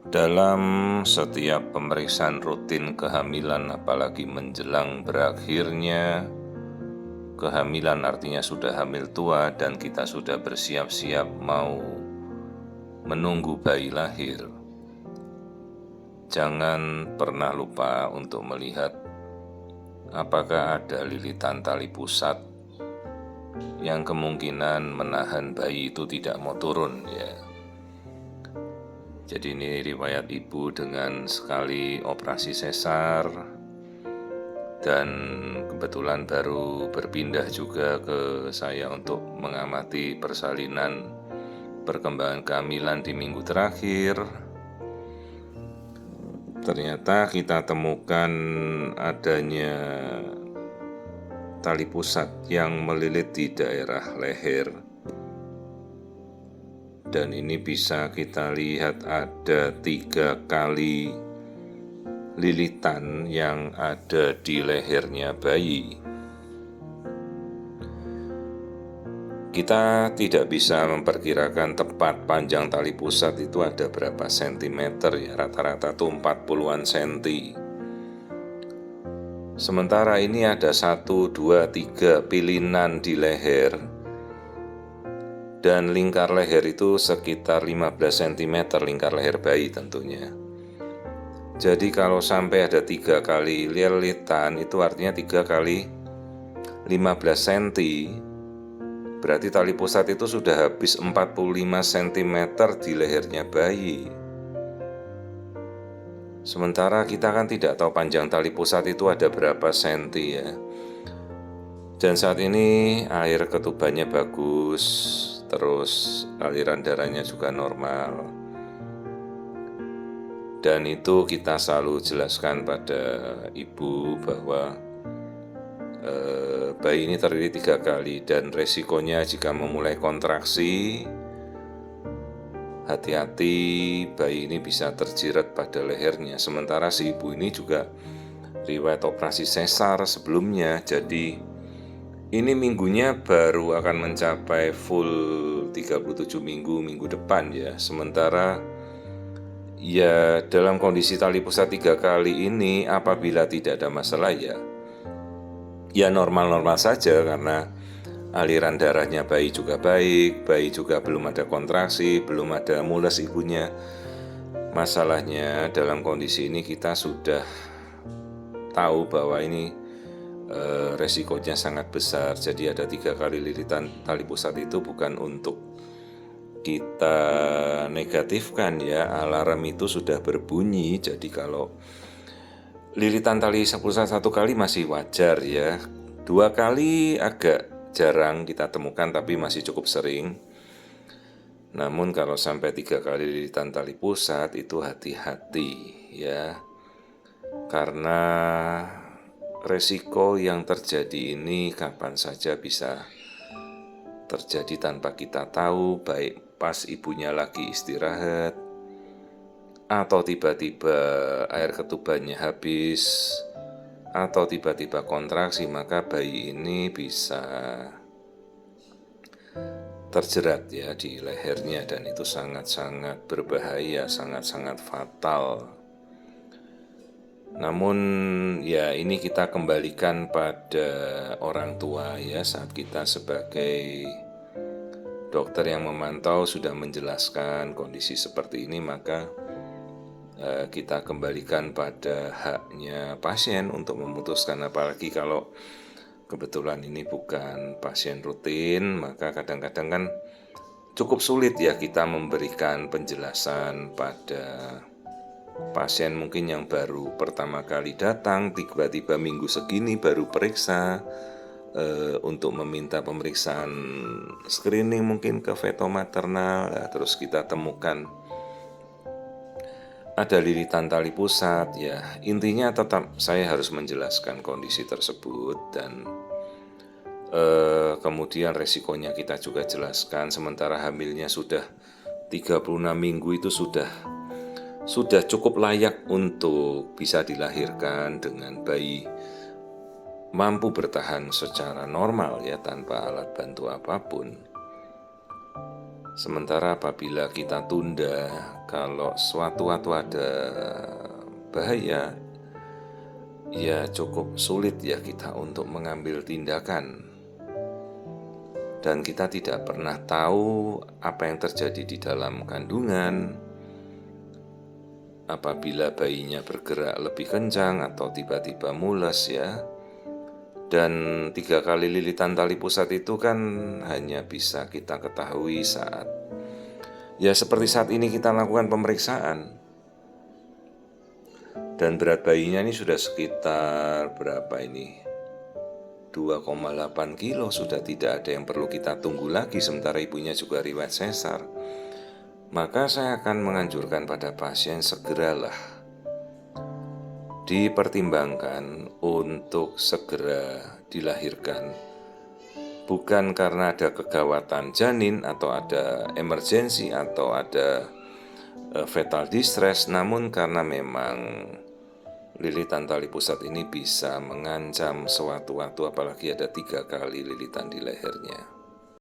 Dalam setiap pemeriksaan rutin kehamilan, apalagi menjelang berakhirnya kehamilan, artinya sudah hamil tua dan kita sudah bersiap-siap mau menunggu bayi lahir, jangan pernah lupa untuk melihat apakah ada lilitan tali pusat yang kemungkinan menahan bayi itu tidak mau turun ya. Jadi ini riwayat ibu dengan sekali operasi sesar dan kebetulan baru berpindah juga ke saya untuk mengamati persalinan perkembangan kehamilan di minggu terakhir. Ternyata kita temukan adanya tali pusat yang melilit di daerah leher. Dan ini bisa kita lihat ada 3 kali lilitan yang ada di lehernya bayi. Kita tidak bisa memperkirakan tepat panjang tali pusat itu ada berapa sentimeter ya, rata-rata tuh 40-an senti. Sementara ini ada 1, 2, 3 pilinan di leher, dan lingkar leher itu sekitar 15 cm lingkar leher bayi tentunya. Jadi kalau sampai ada 3 kali lilitan itu artinya 3 kali 15 cm, berarti tali pusat itu sudah habis 45 cm di lehernya bayi. Sementara kita kan tidak tahu panjang tali pusat itu ada berapa senti ya. Dan saat ini air ketubannya bagus, terus aliran darahnya juga normal. Dan itu kita selalu jelaskan pada ibu bahwa bayi ini terdiri 3 kali dan resikonya jika memulai kontraksi, hati-hati bayi ini bisa terjirat pada lehernya. Sementara si ibu ini juga riwayat operasi sesar sebelumnya, jadi ini minggunya baru akan mencapai full 37 minggu depan ya. Sementara ya dalam kondisi tali pusat 3 kali ini apabila tidak ada masalah ya normal-normal saja, karena aliran darahnya bayi juga baik, bayi juga belum ada kontraksi, belum ada mules ibunya. Masalahnya dalam kondisi ini kita sudah tahu bahwa ini resikonya sangat besar. Jadi ada 3 kali lilitan tali pusat itu bukan untuk kita negatifkan ya, alarm itu sudah berbunyi. Jadi kalau lilitan tali pusat 1 kali masih wajar ya, 2 kali agak jarang kita temukan tapi masih cukup sering. Namun kalau sampai 3 kali lilitan tali pusat itu hati-hati ya, karena resiko yang terjadi ini kapan saja bisa terjadi tanpa kita tahu, baik pas ibunya lagi istirahat atau tiba-tiba air ketubannya habis atau tiba-tiba kontraksi, maka bayi ini bisa terjerat ya di lehernya, dan itu sangat-sangat berbahaya, sangat-sangat fatal. Namun ya ini kita kembalikan pada orang tua ya, saat kita sebagai dokter yang memantau sudah menjelaskan kondisi seperti ini, maka kita kembalikan pada haknya pasien untuk memutuskan. Apalagi kalau kebetulan ini bukan pasien rutin, maka kadang-kadang kan cukup sulit ya kita memberikan penjelasan pada pasien mungkin yang baru pertama kali datang, tiba-tiba minggu segini baru periksa, untuk meminta pemeriksaan screening mungkin ke feto maternal, terus kita temukan ada lilitan tali pusat ya. Intinya tetap saya harus menjelaskan kondisi tersebut, dan kemudian resikonya kita juga jelaskan. Sementara hamilnya sudah 36 minggu itu sudah cukup layak untuk bisa dilahirkan dengan bayi mampu bertahan secara normal ya, tanpa alat bantu apapun. Sementara apabila kita tunda, kalau suatu waktu ada bahaya, ya cukup sulit ya kita untuk mengambil tindakan. Dan kita tidak pernah tahu apa yang terjadi di dalam kandungan, apabila bayinya bergerak lebih kencang atau tiba-tiba mules ya. Dan 3 kali lilitan tali pusat itu kan hanya bisa kita ketahui saat ya seperti saat ini kita lakukan pemeriksaan. Dan berat bayinya ini sudah sekitar berapa ini? 2,8 kilo, sudah tidak ada yang perlu kita tunggu lagi, sementara ibunya juga riwayat sesar. Maka saya akan menganjurkan pada pasien segeralah dipertimbangkan untuk segera dilahirkan. Bukan karena ada kegawatan janin atau ada emergensi atau ada fetal distress, namun karena memang lilitan tali pusat ini bisa mengancam sewaktu-waktu, apalagi ada 3 kali lilitan di lehernya.